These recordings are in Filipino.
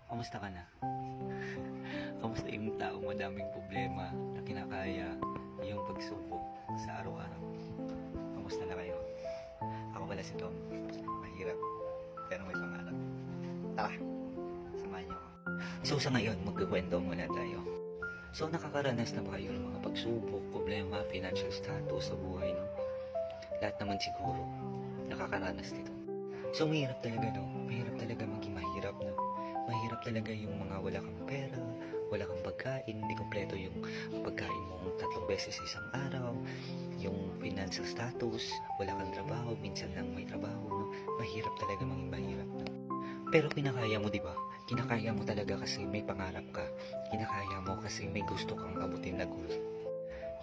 Kamusta ka na? Kamusta yung taong madaming problema na kinakaya yung pagsubok sa araw-araw? Kamusta na kayo? Ako pala si Tom. Mahirap, pero may pangarap. Tara, samahan niyo ako. So sa ngayon, magkukwento muna tayo. So nakakaranas na ba kayo ng mga pagsubok, problema, financial status sa buhay, no? Lahat naman siguro nakakaranas nito. So mahirap talaga, no? Mahirap talaga maging mahirap, no? Mahirap talaga yung mga wala kang pera, wala kang pagkain, hindi kompleto yung pagkain mo 3 beses isang araw, yung financial status, wala kang trabaho, minsan lang may trabaho, no? Mahirap talaga maging mahirap, no? Pero kinakaya mo, di ba? Kinakaya mo talaga kasi may pangarap ka. Kinakaya mo kasi may gusto kang abutin na goal.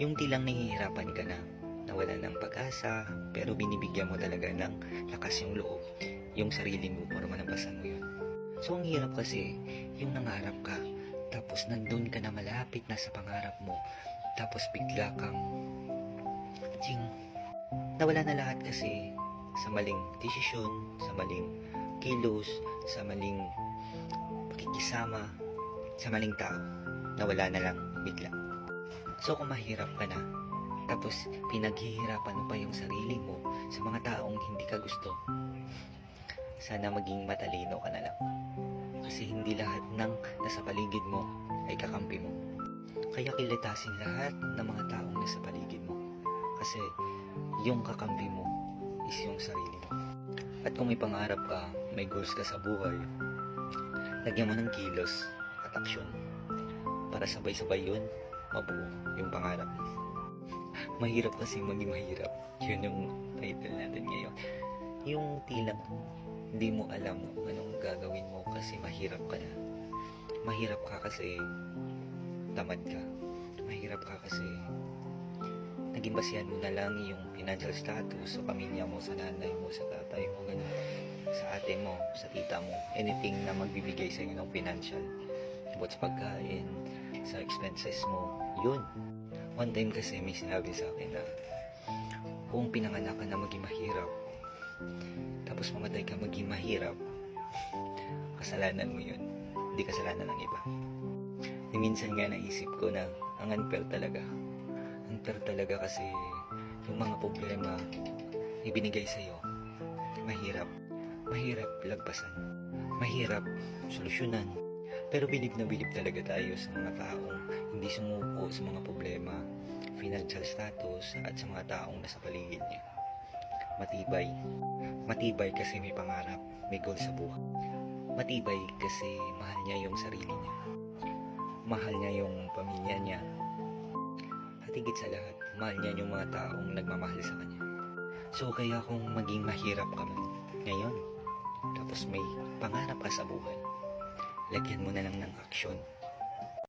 Yung di lang nahihirapan ka na, nawala ng pag-asa, pero binibigyan mo talaga ng lakas yung loob, yung sarili mo para manampasan mo yun. So ang hirap kasi, yung nangarap ka, tapos nandun ka na malapit na sa pangarap mo, tapos bigla kang, nawala na lahat kasi sa maling desisyon, sa maling kilos, sa maling pakikisama, sa maling tao, nawala na lang bigla. So kung mahirap ka na, tapos pinaghihirapan mo pa yung sarili mo sa mga taong hindi ka gusto, sana maging matalino ka na lang. Kasi hindi lahat ng nasa paligid mo ay kakampi mo. Kaya kilitasin lahat ng mga taong nasa paligid mo. Kasi yung kakampi mo is yung sarili mo. At kung may pangarap ka, may goals ka sa buhay, lagyan mo ng kilos at aksyon para sabay-sabay yun, mabuo yung pangarap. Mahirap kasi maging mahirap. Yun yung title natin ngayon. Yung tilang hindi mo alam kung anong gagawin mo kasi mahirap ka na. Mahirap ka kasi tamad ka. Mahirap ka kasi naging basihan mo na lang yung financial status sa pamilya mo, sa nanay mo, sa tatay mo, ganun, sa ate mo, sa tita mo. Anything na magbibigay sa inyo ng financial. About sa pagkain, sa expenses mo. Yun. One time kasi may sinabi sa akin na kung pinanganak ka na maging mahirap, tapos mamatay ka maging mahirap, kasalanan mo yun, hindi kasalanan ng iba. Minsan nga naisip ko na ang unfair talaga kasi yung mga problema ibinigay sa'yo, mahirap lagpasan, mahirap solusyonan. Pero bilib na bilib talaga tayo sa mga taong hindi sumuko sa mga problema, financial status, at sa mga taong nasa paligid niya. Matibay kasi may pangarap, may goal sa buhay. Matibay kasi mahal niya yung sarili niya. Mahal niya yung pamilya niya. At higit sa lahat, mahal niya yung mga taong nagmamahal sa kanya. So kaya kung maging mahirap ka man ngayon, tapos may pangarap ka sa buhay, lagyan mo na lang ng aksyon